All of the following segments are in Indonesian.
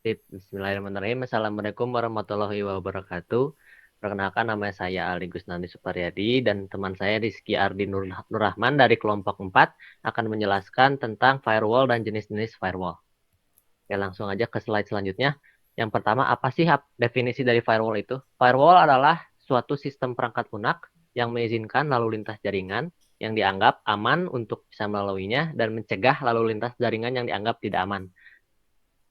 Sip, Bismillahirrahmanirrahim. Assalamualaikum warahmatullahi wabarakatuh. Perkenalkan, nama saya Ali Gusnandi Suparyadi dan teman saya Rizky Ardi Nurrahman dari kelompok 4 akan menjelaskan tentang firewall dan jenis-jenis firewall. Oke, langsung aja ke slide selanjutnya. Yang pertama, apa sih definisi dari firewall itu? Firewall adalah suatu sistem perangkat lunak yang mengizinkan lalu lintas jaringan yang dianggap aman untuk bisa melaluinya dan mencegah lalu lintas jaringan yang dianggap tidak aman.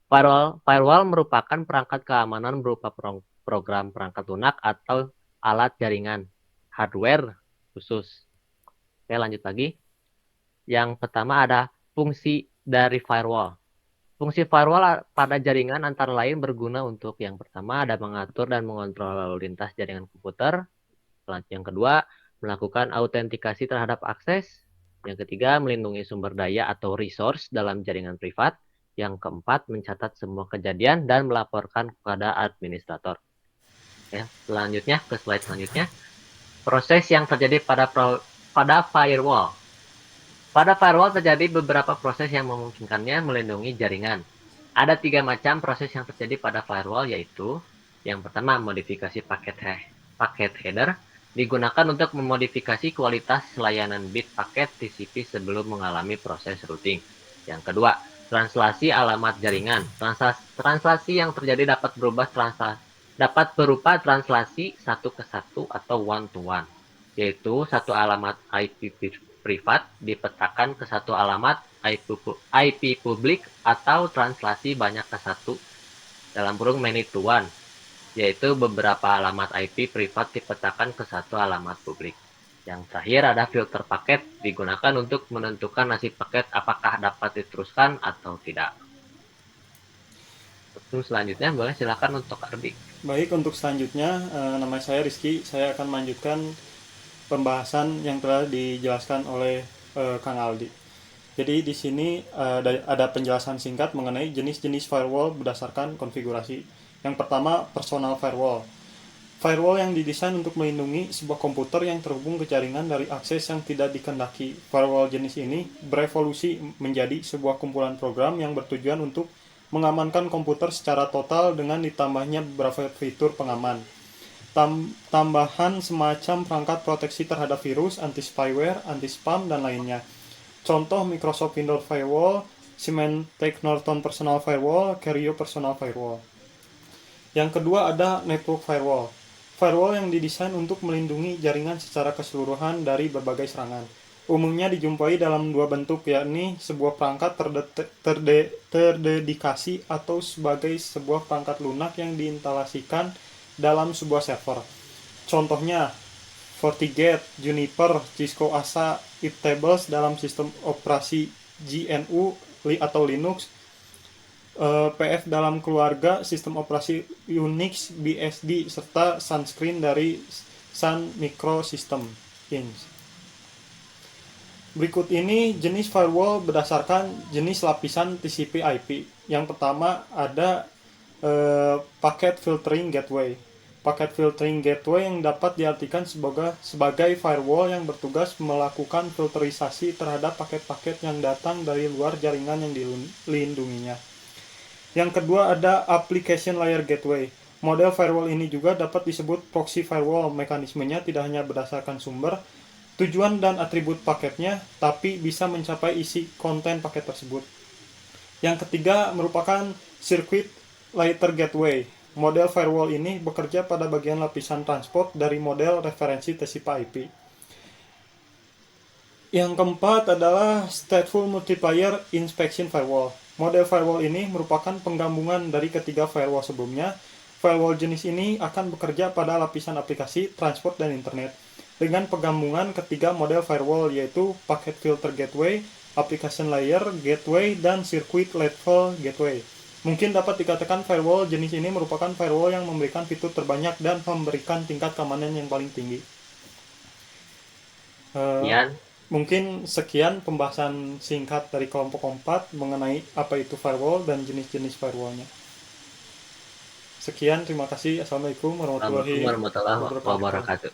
Firewall merupakan perangkat keamanan berupa program perangkat lunak atau alat jaringan hardware khusus. Oke, lanjut lagi. Yang pertama ada fungsi dari firewall. Fungsi firewall pada jaringan antara lain berguna untuk yang pertama ada mengatur dan mengontrol lalu lintas jaringan komputer. Yang kedua, melakukan autentikasi terhadap akses. Yang ketiga, melindungi sumber daya atau resource dalam jaringan privat. Yang keempat, mencatat semua kejadian dan melaporkan kepada administrator. Ya, selanjutnya ke slide selanjutnya. Proses yang terjadi pada firewall. Pada firewall terjadi beberapa proses yang memungkinkannya melindungi jaringan. Ada 3 macam proses yang terjadi pada firewall, yaitu yang pertama, modifikasi paket header digunakan untuk memodifikasi kualitas layanan bit paket TCP sebelum mengalami proses routing. Yang kedua, translasi alamat jaringan. Translasi yang terjadi dapat berupa translasi satu ke satu atau one to one, yaitu satu alamat IP privat dipetakan ke satu alamat IP publik, atau translasi banyak ke satu dalam kurung many to one, yaitu beberapa alamat IP privat dipetakan ke satu alamat publik. Yang terakhir ada filter paket, digunakan untuk menentukan nasib paket apakah dapat diteruskan atau tidak. Terus selanjutnya boleh silakan untuk Ardi. Baik, untuk selanjutnya nama saya Rizky. Saya akan melanjutkan pembahasan yang telah dijelaskan oleh Kang Aldi. Jadi di sini ada penjelasan singkat mengenai jenis-jenis firewall berdasarkan konfigurasi. Yang pertama, personal firewall. Firewall yang didesain untuk melindungi sebuah komputer yang terhubung ke jaringan dari akses yang tidak dikehendaki. Firewall jenis ini berevolusi menjadi sebuah kumpulan program yang bertujuan untuk mengamankan komputer secara total dengan ditambahnya beberapa fitur pengaman. Tambahan semacam perangkat proteksi terhadap virus, anti-spyware, anti-spam, dan lainnya. Contoh Microsoft Windows Firewall, Symantec Norton Personal Firewall, Kerio Personal Firewall. Yang kedua ada Network Firewall. Firewall yang didesain untuk melindungi jaringan secara keseluruhan dari berbagai serangan. Umumnya dijumpai dalam dua bentuk, yakni sebuah perangkat terdedikasi atau sebagai sebuah perangkat lunak yang diinstalasikan dalam sebuah server. Contohnya FortiGate, Juniper, Cisco ASA, Iptables dalam sistem operasi GNU atau Linux, PF dalam keluarga sistem operasi Unix, BSD, serta Sunscreen dari Sun Microsystem Inc. Berikut ini jenis firewall berdasarkan jenis lapisan TCP/IP. Yang pertama ada Packet Filtering Gateway. Packet Filtering Gateway yang dapat diartikan sebagai firewall yang bertugas melakukan filterisasi terhadap paket-paket yang datang dari luar jaringan yang dilindunginya. Yang kedua ada Application Layer Gateway. Model firewall ini juga dapat disebut proxy firewall. Mekanismenya tidak hanya berdasarkan sumber, tujuan dan atribut paketnya, tapi bisa mencapai isi konten paket tersebut. Yang ketiga merupakan Circuit Layer Gateway. Model firewall ini bekerja pada bagian lapisan transport dari model referensi TCP/IP. Yang keempat adalah Stateful Multiplayer Inspection Firewall. Model firewall ini merupakan penggabungan dari ketiga firewall sebelumnya. Firewall jenis ini akan bekerja pada lapisan aplikasi, transport, dan internet. Dengan penggabungan ketiga model firewall, yaitu Packet Filter Gateway, Application Layer Gateway, dan Circuit Level Gateway. Mungkin dapat dikatakan firewall jenis ini merupakan firewall yang memberikan fitur terbanyak dan memberikan tingkat keamanan yang paling tinggi. Sekian. Mungkin sekian pembahasan singkat dari kelompok 4 mengenai apa itu firewall dan jenis-jenis firewallnya. Sekian, terima kasih. Assalamualaikum Assalamualaikum warahmatullahi warahmatullahi wabarakatuh. wabarakatuh.